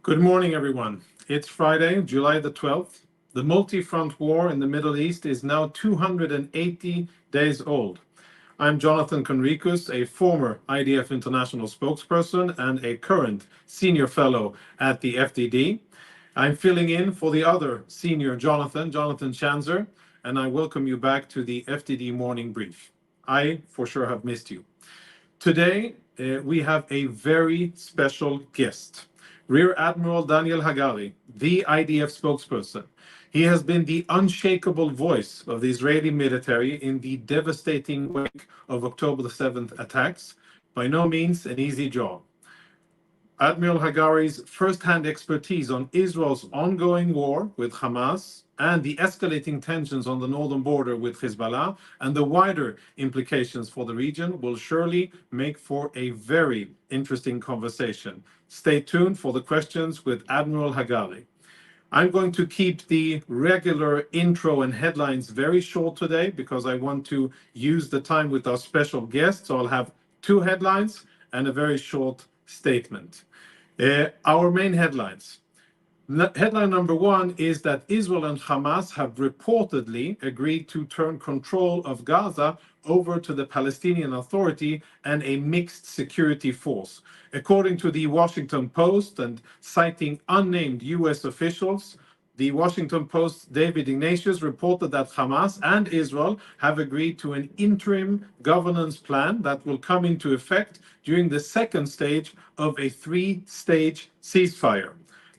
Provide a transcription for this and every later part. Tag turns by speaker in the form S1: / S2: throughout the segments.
S1: Good morning, everyone. It's Friday, July the 12th. The multi-front war in the Middle East is now 280 days old. I'm Jonathan Conricus, a former IDF International Spokesperson and a current Senior Fellow at the FDD. I'm filling in for the other senior Jonathan Schanzer, and I welcome you back to the FDD Morning Brief. I, for sure, have missed you. Today, we have a very special guest. Rear Admiral Daniel Hagari, the IDF spokesperson. He has been the unshakable voice of the Israeli military in the devastating wake of October the 7th attacks. By no means an easy job. Admiral Hagari's first-hand expertise on Israel's ongoing war with Hamas and the escalating tensions on the northern border with Hezbollah and the wider implications for the region will surely make for a very interesting conversation. Stay tuned for the questions with Admiral Hagari. I'm going to keep the regular intro and headlines very short today because I want to use the time with our special guest. So I'll have two headlines and a very short statement. Our main headlines. Headline number one is that Israel and Hamas have reportedly agreed to turn control of Gaza over to the Palestinian Authority and a mixed security force. According to the Washington Post and citing unnamed US officials, the Washington Post's David Ignatius reported that Hamas and Israel have agreed to an interim governance plan that will come into effect during the second stage of a three-stage ceasefire.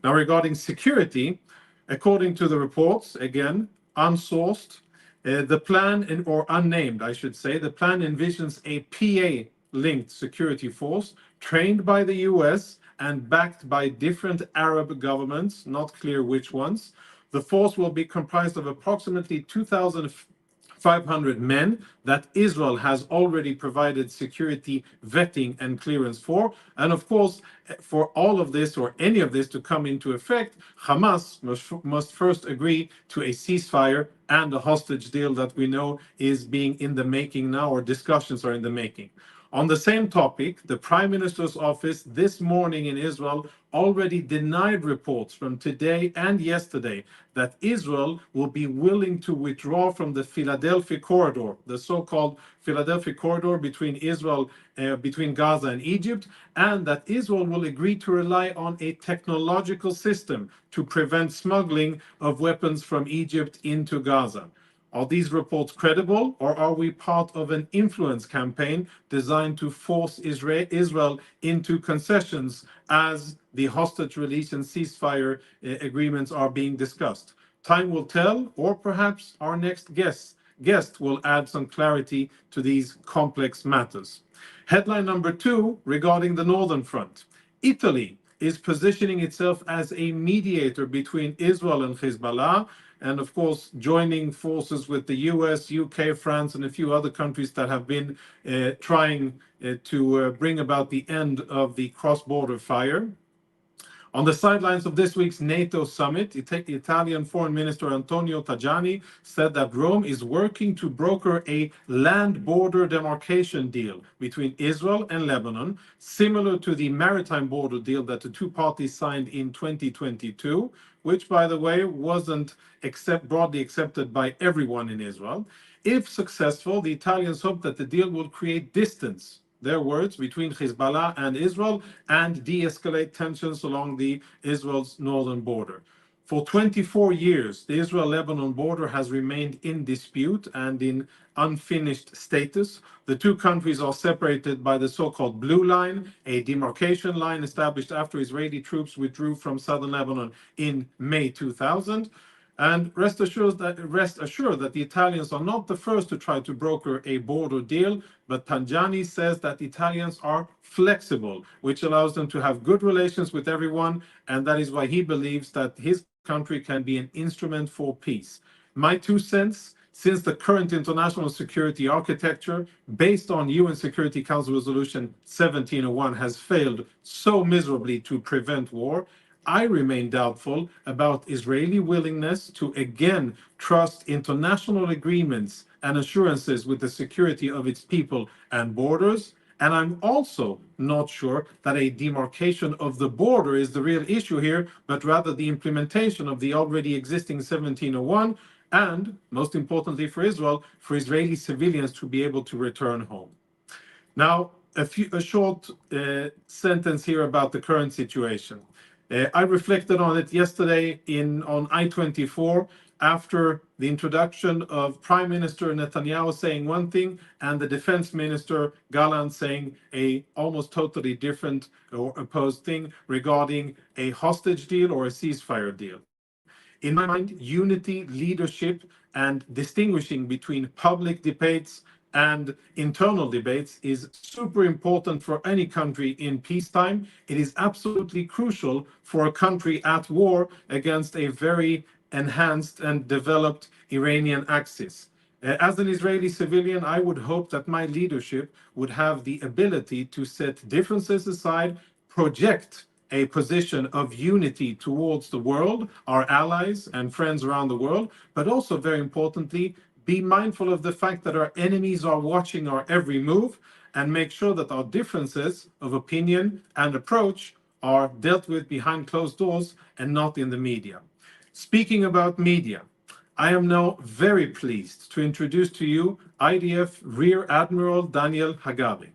S1: Now, regarding security, according to the reports, again, unsourced, the plan, or unnamed, I should say, the plan envisions a PA-linked security force trained by the US and backed by different Arab governments, not clear which ones. The force will be comprised of approximately 2,500 men that Israel has already provided security vetting and clearance for. And of course, for all of this or any of this to come into effect, Hamas must first agree to a ceasefire and a hostage deal that we know is being in the making now, or discussions are in the making. On the same topic, the Prime Minister's office this morning in Israel already denied reports from today and yesterday that Israel will be willing to withdraw from the Philadelphia corridor, the so-called Philadelphia corridor between between Gaza and Egypt, and that Israel will agree to rely on a technological system to prevent smuggling of weapons from Egypt into Gaza. Are these reports credible, or are we part of an influence campaign designed to force Israel into concessions as the hostage release and ceasefire agreements are being discussed? Time will tell, or perhaps our next guest will add some clarity to these complex matters. Headline number two regarding the Northern Front. Italy is positioning itself as a mediator between Israel and Hezbollah, and of course, joining forces with the US, UK, France, and a few other countries that have been trying to bring about the end of the cross-border fire. On the sidelines of this week's NATO summit, Italian Foreign Minister Antonio Tajani said that Rome is working to broker a land border demarcation deal between Israel and Lebanon, similar to the maritime border deal that the two parties signed in 2022, which, by the way, wasn't broadly accepted by everyone in Israel. If successful, the Italians hope that the deal will create distance, their words, between Hezbollah and Israel and de-escalate tensions along Israel's northern border. For 24 years, the Israel-Lebanon border has remained in dispute and in unfinished status. The two countries are separated by the so-called Blue Line, a demarcation line established after Israeli troops withdrew from southern Lebanon in May 2000. And rest assured that the Italians are not the first to try to broker a border deal, but Tajani says that Italians are flexible, which allows them to have good relations with everyone, and that is why he believes that his country can be an instrument for peace. My 2 cents, since the current international security architecture, based on UN Security Council Resolution 1701, has failed so miserably to prevent war, I remain doubtful about Israeli willingness to again trust international agreements and assurances with the security of its people and borders, And I'm also not sure that a demarcation of the border is the real issue here, but rather the implementation of the already existing 1701, and most importantly for Israel, for Israeli civilians to be able to return home. Now, a short sentence here about the current situation. I reflected on it yesterday on I-24 after the introduction of Prime Minister Netanyahu saying one thing and the Defense Minister Gallant saying a almost totally different or opposed thing regarding a hostage deal or a ceasefire deal. In my mind, unity, leadership, and distinguishing between public debates and internal debates is super important for any country in peacetime. It is absolutely crucial for a country at war against a very enhanced and developed Iranian axis. As an Israeli civilian, I would hope that my leadership would have the ability to set differences aside, project a position of unity towards the world, our allies and friends around the world, but also very importantly, be mindful of the fact that our enemies are watching our every move and make sure that our differences of opinion and approach are dealt with behind closed doors and not in the media. Speaking about media, I am now very pleased to introduce to you IDF Rear Admiral Daniel Hagari,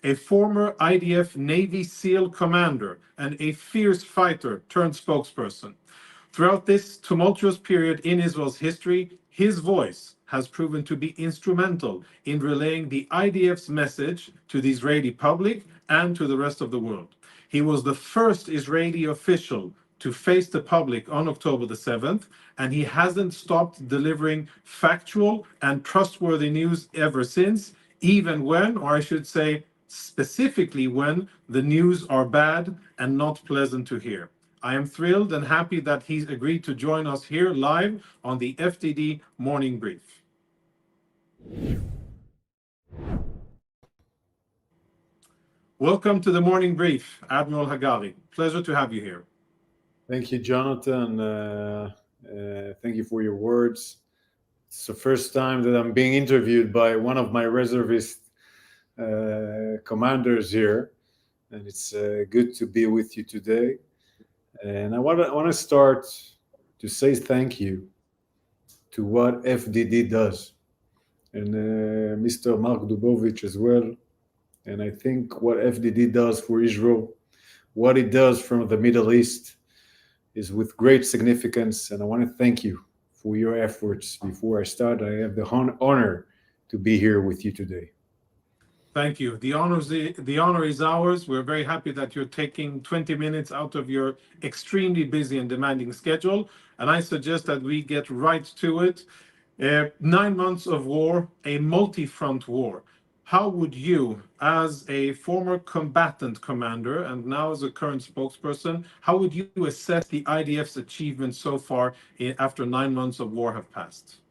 S1: a former IDF Navy SEAL commander and a fierce fighter turned spokesperson. Throughout this tumultuous period in Israel's history, his voice has proven to be instrumental in relaying the IDF's message to the Israeli public and to the rest of the world. He was the first Israeli official to face the public on October the 7th, and he hasn't stopped delivering factual and trustworthy news ever since, even when, or I should say, specifically when the news are bad and not pleasant to hear. I am thrilled and happy that he's agreed to join us here live on the FDD Morning Brief. Welcome to the Morning Brief, Admiral Hagari. Pleasure to have you here.
S2: Thank you, Jonathan. Thank you for your words. It's the first time that I'm being interviewed by one of my reservist commanders here, and it's good to be with you today. And I want to start to say thank you to what FDD does, and Mr. Mark Dubovich as well. And I think what FDD does for Israel, what it does from the Middle East, is with great significance. And I want to thank you for your efforts. Before I start, I have the honor to be here with you today.
S1: Thank you. The honor is ours. We're very happy that you're taking 20 minutes out of your extremely busy and demanding schedule. And I suggest that we get right to it. 9 months of war, a multi-front war. How would you, as a former combatant commander and now as a current spokesperson, how would you assess the IDF's achievements so far after 9 months of war have passed?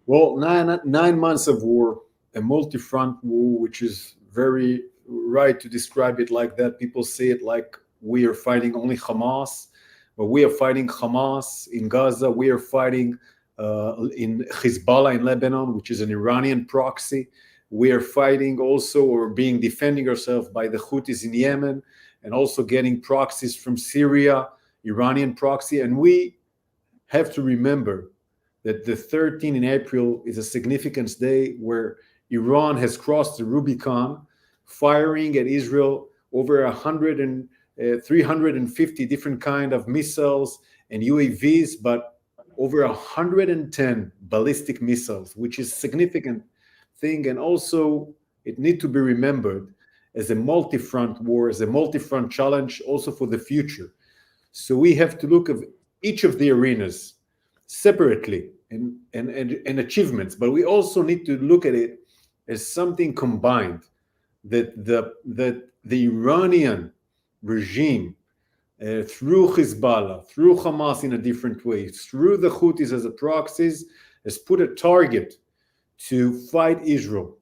S2: Well, nine months of war, a multi-front war, which is very right to describe it like that. People say it like we are fighting only Hamas, but we are fighting Hamas in Gaza. We are fighting in Hezbollah in Lebanon, which is an Iranian proxy. We are fighting also or being defending ourselves by the Houthis in Yemen, and also getting proxies from Syria, Iranian proxy. And we have to remember that the 13th in April is a significant day where Iran has crossed the Rubicon, firing at Israel over 350 different kind of missiles and UAVs, but over 110 ballistic missiles, which is significant thing. And also it need to be remembered as a multi-front war, as a multi-front challenge also for the future. So we have to look at each of the arenas separately and achievements, but we also need to look at it as something combined, that the Iranian regime through Hezbollah, through Hamas in a different way, through the Houthis as a proxies, has put a target to fight Israel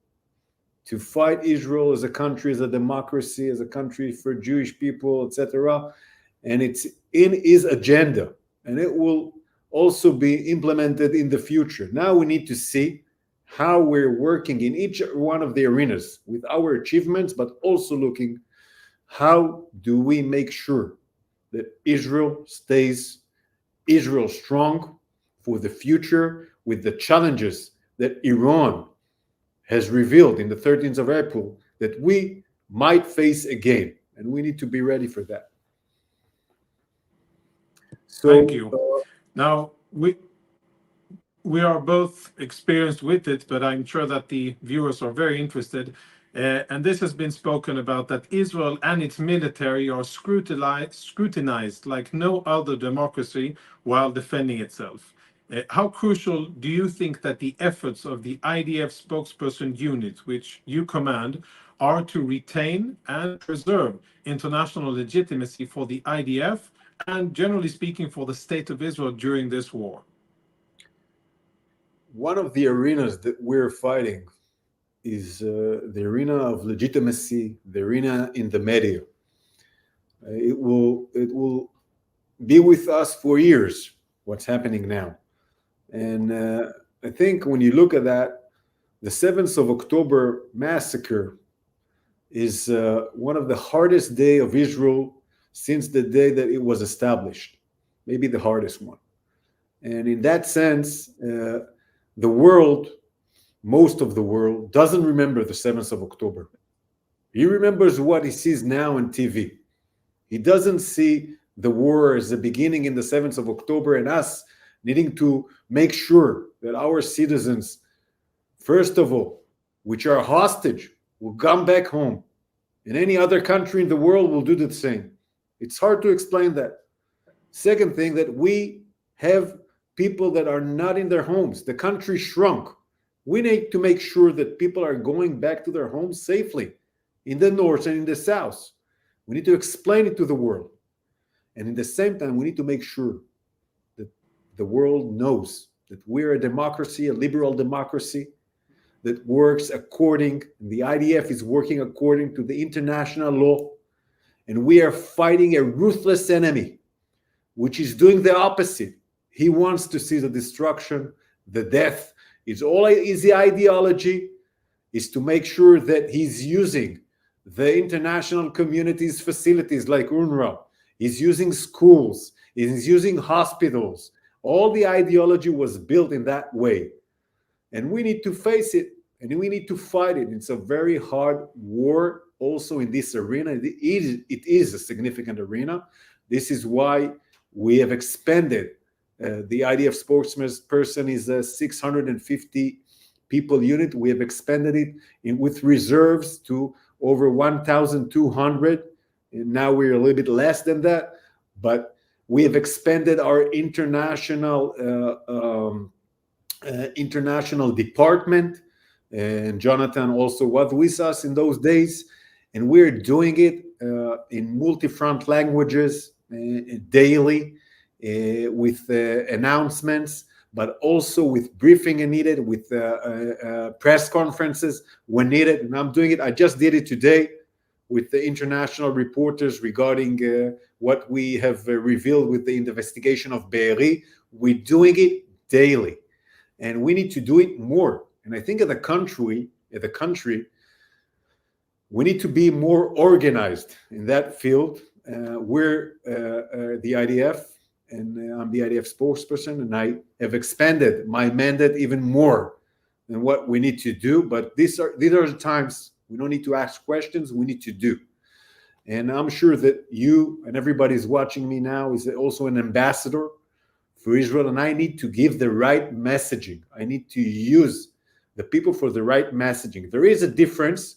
S2: as a country, as a democracy, as a country for Jewish people, etc. And it's in his agenda, and it will also be implemented in the future. Now we need to see how we're working in each one of the arenas with our achievements, but also looking how do we make sure that Israel stays Israel strong for the future with the challenges that Iran has revealed in the 13th of April that we might face again, and we need to be ready for that.
S1: Thank
S2: So
S1: you. Now, we are both experienced with it, but I'm sure that the viewers are very interested. And this has been spoken about that Israel and its military are scrutinized like no other democracy while defending itself. How crucial do you think that the efforts of the IDF spokesperson unit, which you command, are to retain and preserve international legitimacy for the IDF and, generally speaking, for the state of Israel during this war?
S2: one of the arenas that we're fighting is the arena of legitimacy, the arena in the media. It will be with us for years. What's happening now, and I think when you look at that, the 7th of October massacre is one of the hardest day of Israel since the day that it was established, maybe the hardest one. And in that sense, the world, most of the world, doesn't remember the 7th of October. He remembers what he sees now on TV. He doesn't see the war as the beginning in the 7th of October and us needing to make sure that our citizens, first of all, which are hostage, will come back home. And any other country in the world will do the same. It's hard to explain that. Second thing, that we have people that are not in their homes. The country shrunk. We need to make sure that people are going back to their homes safely in the north and in the south. We need to explain it to the world. And in the same time, we need to make sure that the world knows that we're a democracy, a liberal democracy that works according, the IDF is working according to the international law. And we are fighting a ruthless enemy, which is doing the opposite. He wants to see the destruction, the death. Is the ideology is to make sure that he's using the international community's facilities like UNRWA. He's using schools. He's using hospitals. All the ideology was built in that way. And we need to face it, and we need to fight it. It's a very hard war also in this arena. It is a significant arena. This is why we have expanded. The IDF spokesperson is a 650 people unit. We have expanded it with reserves to over 1,200. And now we're a little bit less than that. But we have expanded our international department. And Jonathan also was with us in those days. And we're doing it in multi-front languages daily. With announcements, but also with briefing when needed, with press conferences when needed. And I'm doing it. I just did it today with the international reporters regarding what we have revealed with the investigation of Be'eri. We're doing it daily, and we need to do it more. And I think as a country, we need to be more organized in that field. We're the IDF. And I'm the IDF spokesperson, and I have expanded my mandate even more than what we need to do. But these are the times we don't need to ask questions, we need to do. And I'm sure that you and everybody is watching me now is also an ambassador for Israel, and I need to give the right messaging. I need to use the people for the right messaging. There is a difference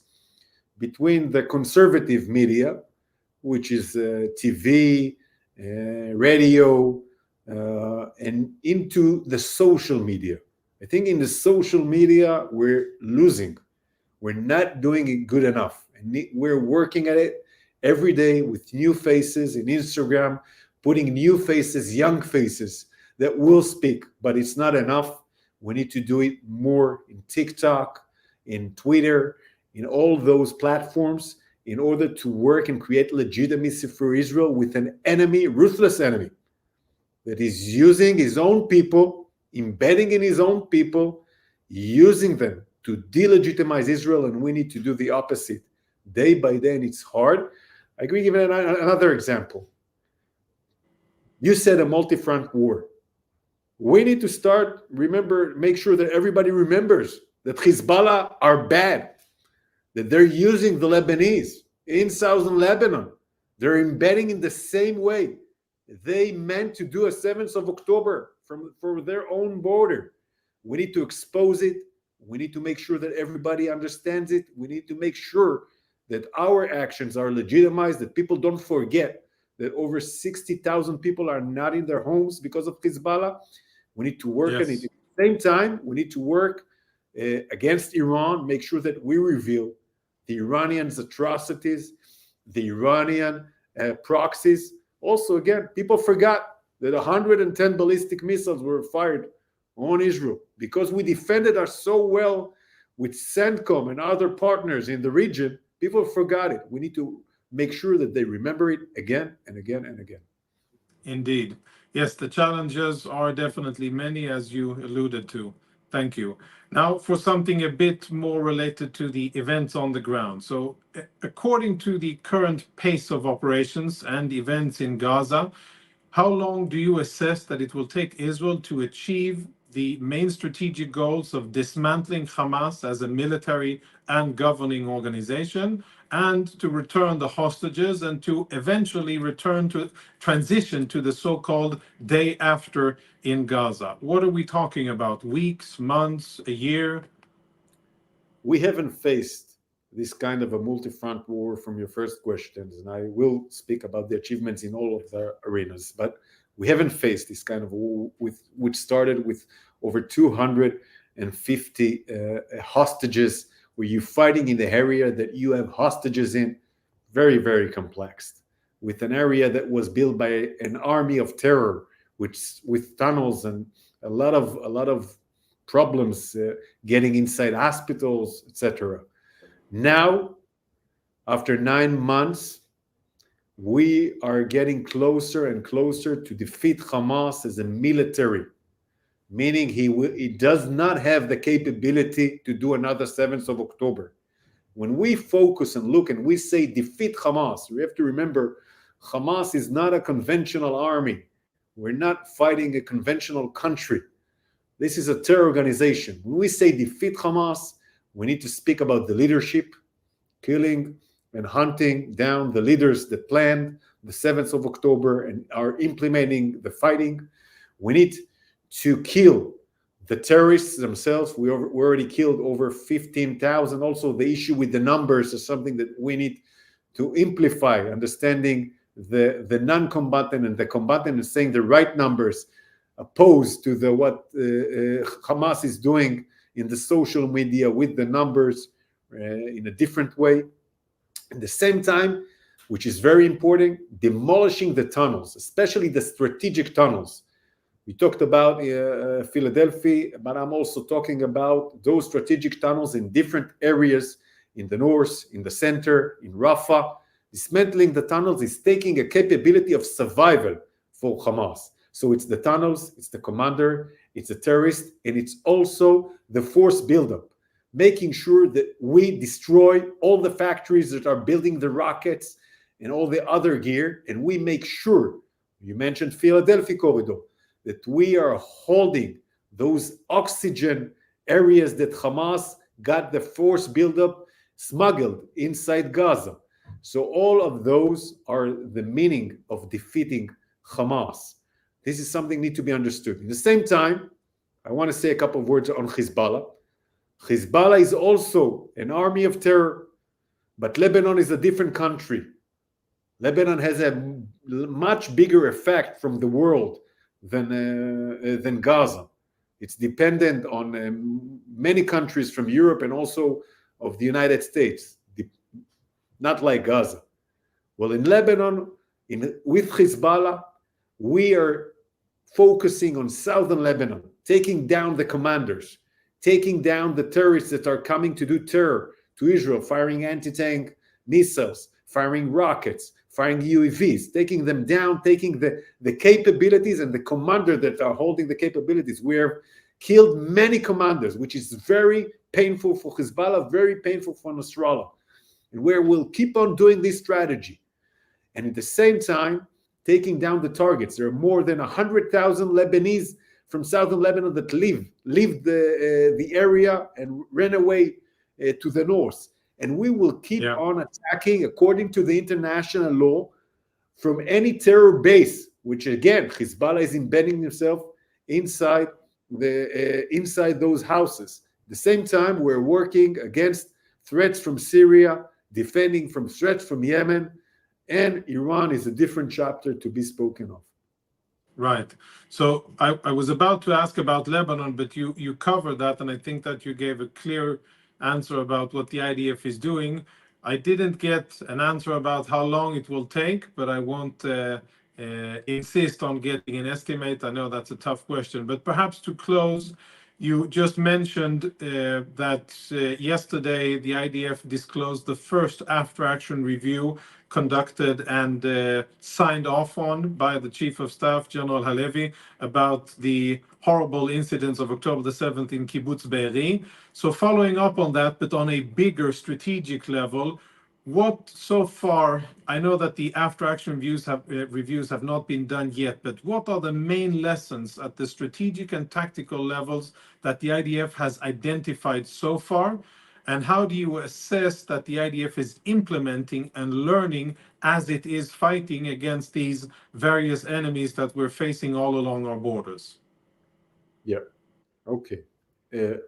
S2: between the conservative media, which is TV, radio, and into the social media. I think in the social media, we're losing. We're not doing it good enough. And we're working at it every day with new faces in Instagram, putting new faces, young faces that will speak, but it's not enough. We need to do it more in TikTok, in Twitter, in all those platforms, in order to work and create legitimacy for Israel with an enemy, ruthless enemy, that is using his own people, embedding in his own people, using them to delegitimize Israel, and we need to do the opposite day by day, and it's hard. I can give another example. You said a multi-front war. We need to start, make sure that everybody remembers that Hezbollah are bad, that they're using the Lebanese in southern Lebanon. They're embedding in the same way. They meant to do a 7th of October for their own border. We need to expose it. We need to make sure that everybody understands it. We need to make sure that our actions are legitimized, that people don't forget that over 60,000 people are not in their homes because of Hezbollah. We need to work on it. At the same time, we need to work against Iran, make sure that we reveal the Iranians' atrocities, the Iranian proxies. Also, again, people forgot that 110 ballistic missiles were fired on Israel because we defended us so well with CENTCOM and other partners in the region. People forgot it. We need to make sure that they remember it again and again and again.
S1: Indeed. Yes, the challenges are definitely many, as you alluded to. Thank you. Now, for something a bit more related to the events on the ground. So, according to the current pace of operations and events in Gaza, how long do you assess that it will take Israel to achieve the main strategic goals of dismantling Hamas as a military and governing organization, and to return the hostages, and to eventually transition to the so-called day after in Gaza? What are we talking about? Weeks, months, a year?
S2: We haven't faced this kind of a multi-front war from your first questions, and I will speak about the achievements in all of the arenas, but we haven't faced this kind of war which started with over 250 hostages, where you're fighting in the area that you have hostages in. Very, very complex, with an area that was built by an army of terror, with tunnels and a lot of problems getting inside hospitals, etc. Now, after 9 months, we are getting closer and closer to defeat Hamas as a military, meaning he does not have the capability to do another 7th of October. When we focus and look and we say defeat Hamas, we have to remember Hamas is not a conventional army. We're not fighting a conventional country. This is a terror organization. When we say defeat Hamas, we need to speak about the leadership, killing and hunting down the leaders that planned the 7th of October and are implementing the fighting. We need to kill the terrorists themselves. We already killed over 15,000. Also, the issue with the numbers is something that we need to amplify, understanding the non-combatant and the combatant, and saying the right numbers, opposed to what Hamas is doing in the social media with the numbers in a different way. At the same time, which is very important, demolishing the tunnels, especially the strategic tunnels. We talked about Philadelphia, but I'm also talking about those strategic tunnels in different areas in the north, in the center, in Rafah. Dismantling the tunnels is taking a capability of survival for Hamas. So it's the tunnels, it's the commander, it's the terrorist, and it's also the force buildup, making sure that we destroy all the factories that are building the rockets and all the other gear, and we make sure, you mentioned Philadelphia corridor, that we are holding those oxygen areas that Hamas got the force buildup smuggled inside Gaza. So all of those are the meaning of defeating Hamas. This is something that needs to be understood. At the same time, I want to say a couple of words on Hezbollah. Hezbollah is also an army of terror, but Lebanon is a different country. Lebanon has a much bigger effect from the world than Gaza. It's dependent on many countries from Europe and also of the United States, not like Gaza. Well, in Lebanon, with Hezbollah, we are focusing on southern Lebanon, taking down the commanders, taking down the terrorists that are coming to do terror to Israel, firing anti-tank missiles, firing rockets, firing UAVs, taking them down, taking the capabilities and the commander that are holding the capabilities. We have killed many commanders, which is very painful for Hezbollah, very painful for Nasrallah, and where we'll keep on doing this strategy. And at the same time, taking down the targets. There are more than 100,000 Lebanese from southern Lebanon that leave the area and ran away to the north. And we will keep on attacking, according to the international law, from any terror base, which again, Hezbollah is embedding himself inside those houses. At the same time, we're working against threats from Syria, defending from threats from Yemen, and Iran is a different chapter to be spoken of.
S1: Right. So I was about to ask about Lebanon, but you covered that, and I think that you gave a clear answer about what the IDF is doing. I didn't get an answer about how long it will take, but I won't insist on getting an estimate. I know that's a tough question, but perhaps to close, you just mentioned that yesterday the IDF disclosed the first after-action review conducted and signed off on by the Chief of Staff, General Halevi, about the horrible incidents of October the 7th in Kibbutz Be'eri. So following up on that, but on a bigger strategic level, what so far, I know that the after-action reviews have not been done yet, but what are the main lessons at the strategic and tactical levels that the IDF has identified so far? And how do you assess that the IDF is implementing and learning as it is fighting against these various enemies that we're facing all along our borders?
S2: Yeah, okay.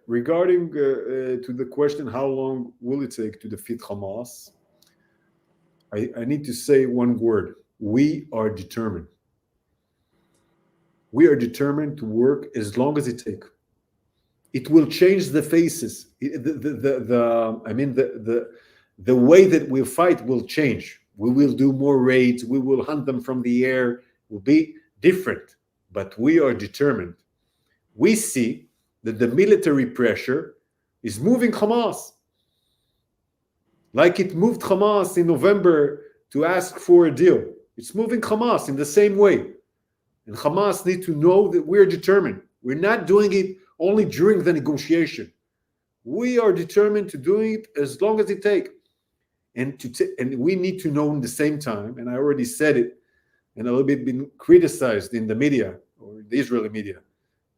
S2: Regarding to the question, how long will it take to defeat Hamas? I need to say one word. We are determined. We are determined to work as long as it takes. It will change the faces. The way that we fight will change. We will do more raids. We will hunt them from the air. It will be different, but we are determined. We see that the military pressure is moving Hamas. Like it moved Hamas in November to ask for a deal. It's moving Hamas in the same way. And Hamas need to know that we're determined. We're not doing it only during the negotiation. We are determined to do it as long as it takes. And we need to know in the same time, and I already said it, and a little bit been criticized in the media, or the Israeli media,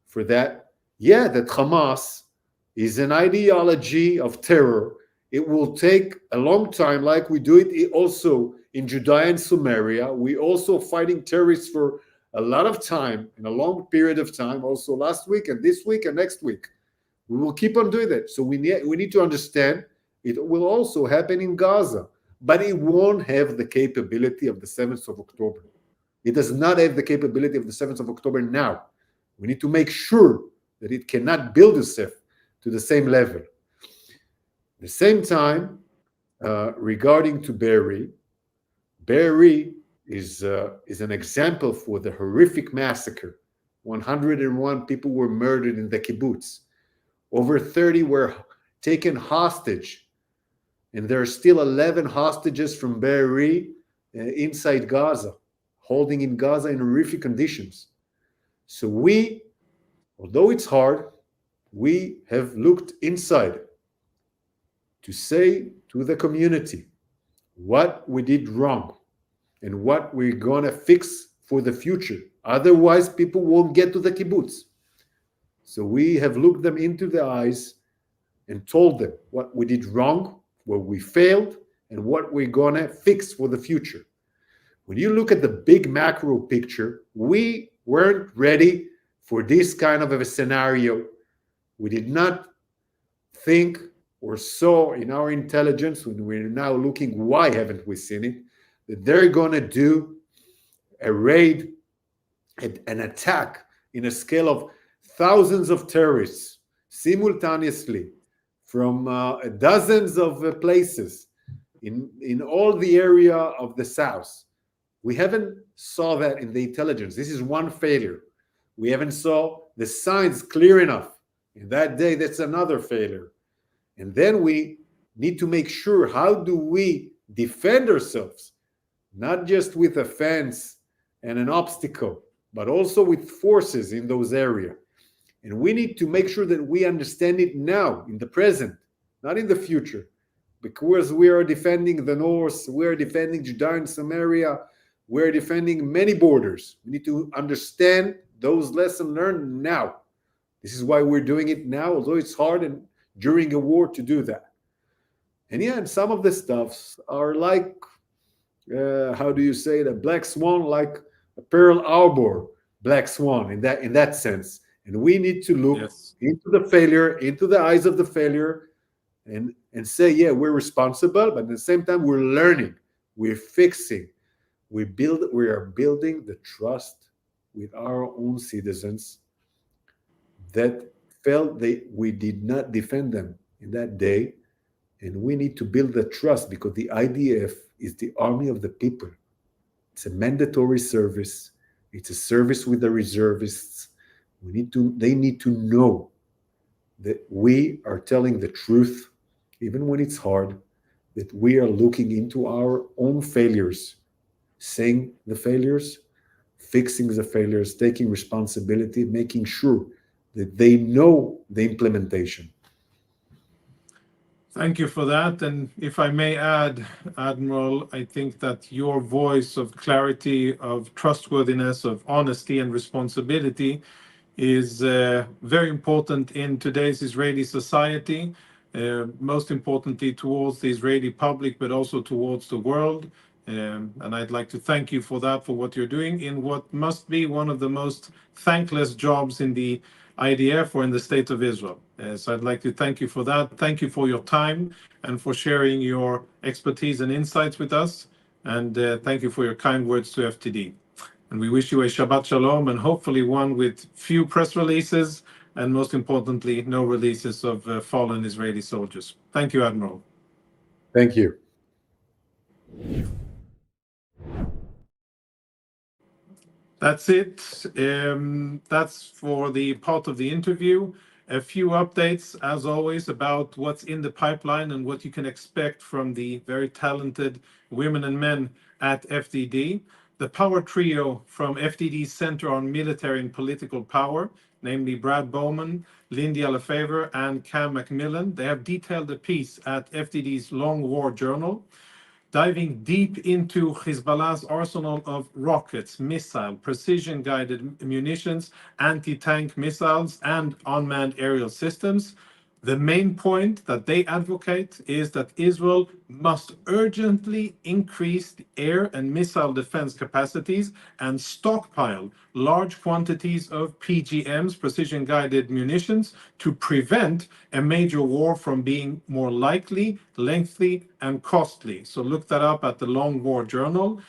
S2: for that. Yeah, that Hamas is an ideology of terror. It will take a long time, like we do it also in Judea and Samaria. We also fighting terrorists for a lot of time, in a long period of time, also last week and this week and next week. We will keep on doing that. So we need to understand it will also happen in Gaza, but it won't have the capability of the 7th of October. It does not have the capability of the 7th of October now. We need to make sure that it cannot build itself to the same level. At the same time, regarding to Be'eri is an example for the horrific massacre. 101 people were murdered in the kibbutz. Over 30 were taken hostage, and there are still 11 hostages from Be'eri inside Gaza, holding in Gaza in horrific conditions. So we, although it's hard, we have looked inside to say to the community what we did wrong and what we're going to fix for the future. Otherwise, people won't get to the kibbutz. So we have looked them into the eyes and told them what we did wrong, where we failed, and what we're going to fix for the future. When you look at the big macro picture, we weren't ready for this kind of a scenario. We did not think or saw in our intelligence, when we're now looking, why haven't we seen it, that they're going to do a raid, an attack in a scale of thousands of terrorists simultaneously from dozens of places in all the area of the south. We haven't saw that in the intelligence. This is one failure. We haven't saw the signs clear enough. In that day, that's another failure. And then we need to make sure, how do we defend ourselves, not just with a fence and an obstacle, but also with forces in those areas. And we need to make sure that we understand it now, in the present, not in the future. Because we are defending the north, we are defending Judea and Samaria, we are defending many borders. We need to understand those lessons learned now. This is why we're doing it now, although it's hard and during a war to do that. And yeah, and some of the stuffs are like, how do you say it, a black swan, like a Pearl Harbor black swan in that sense. And we need to look
S1: Yes.
S2: into the failure, into the eyes of the failure, and say, yeah, we're responsible, but at the same time, we're learning, we're fixing, we are building the trust with our own citizens that felt we did not defend them in that day. And we need to build the trust because the IDF is the army of the people. It's a mandatory service. It's a service with the reservists. They need to know that we are telling the truth, even when it's hard, that we are looking into our own failures, saying the failures, fixing the failures, taking responsibility, making sure that they know the implementation.
S1: Thank you for that. And if I may add, Admiral, I think that your voice of clarity, of trustworthiness, of honesty and responsibility is very important in today's Israeli society, most importantly towards the Israeli public, but also towards the world. And I'd like to thank you for that, for what you're doing in what must be one of the most thankless jobs in the IDF or in the state of Israel. So I'd like to thank you for that. Thank you for your time and for sharing your expertise and insights with us. And thank you for your kind words to FTD. And we wish you a Shabbat Shalom, and hopefully one with few press releases, and most importantly, no releases of fallen Israeli soldiers. Thank you, Admiral.
S2: Thank you.
S1: That's it. That's for the part of the interview. A few updates, as always, about what's in the pipeline and what you can expect from the very talented women and men at FDD. The power trio from FDD's Center on Military and Political Power, namely Brad Bowman, Lindy Lefevre, and Cam Macmillan, they have detailed a piece at FDD's Long War Journal, diving deep into Hezbollah's arsenal of rockets, missile, precision-guided munitions, anti-tank missiles, and unmanned aerial systems. The main point that they advocate is that Israel must urgently increase the air and missile defense capacities and stockpile large quantities of PGMs, precision-guided munitions, to prevent a major war from being more likely, lengthy, and costly. So look that up at the Long War Journal.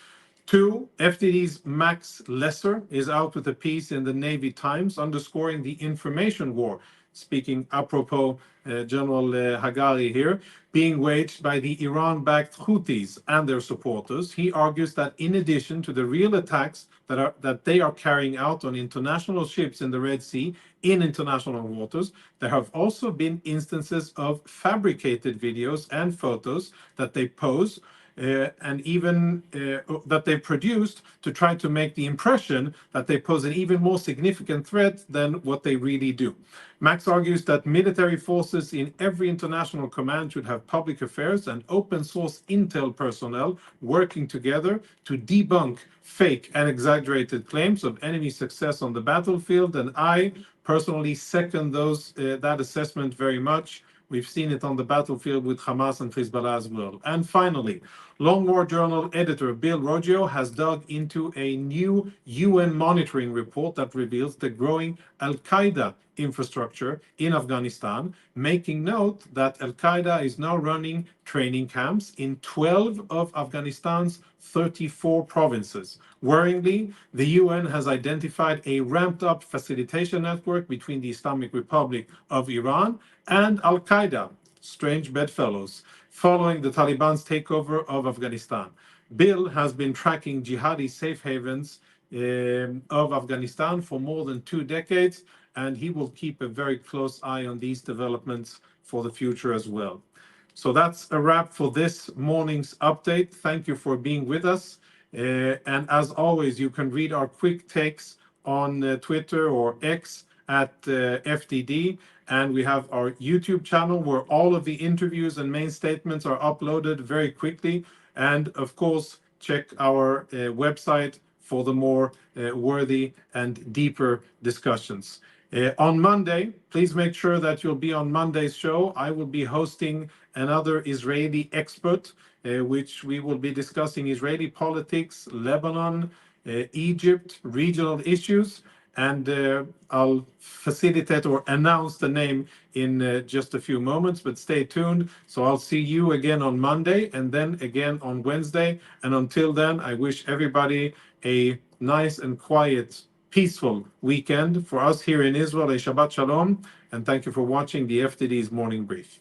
S1: Two, FDD's Max Lesser is out with a piece in the Navy Times underscoring the information war, speaking apropos General Hagari here, being waged by the Iran-backed Houthis and their supporters. He argues that in addition to the real attacks that they are carrying out on international ships in the Red Sea, in international waters, there have also been instances of fabricated videos and photos that they pose and even that they produced to try to make the impression that they pose an even more significant threat than what they really do. Max argues that military forces in every international command should have public affairs and open source intel personnel working together to debunk fake and exaggerated claims of enemy success on the battlefield. And I personally second that assessment very much. We've seen it on the battlefield with Hamas and Hezbollah as well. And finally, Long War Journal editor Bill Roggio has dug into a new UN monitoring report that reveals the growing Al-Qaeda infrastructure in Afghanistan, making note that Al-Qaeda is now running training camps in 12 of Afghanistan's 34 provinces. Worryingly, the UN has identified a ramped-up facilitation network between the Islamic Republic of Iran and Al-Qaeda, strange bedfellows, following the Taliban's takeover of Afghanistan. Bill has been tracking jihadi safe havens of Afghanistan for more than 2 decades, and he will keep a very close eye on these developments for the future as well. So that's a wrap for this morning's update. Thank you for being with us. And as always, you can read our quick takes on Twitter or X at FDD, and we have our YouTube channel where all of the interviews and main statements are uploaded very quickly. And of course, check our website for the more worthy and deeper discussions. On Monday, please make sure that you'll be on Monday's show. I will be hosting another Israeli expert, which we will be discussing Israeli politics, Lebanon, Egypt, regional issues, and I'll facilitate or announce the name in just a few moments, but stay tuned. So I'll see you again on Monday and then again on Wednesday. And until then, I wish everybody a nice and quiet, peaceful weekend. For us here in Israel, a Shabbat Shalom, and thank you for watching the FDD's Morning Brief.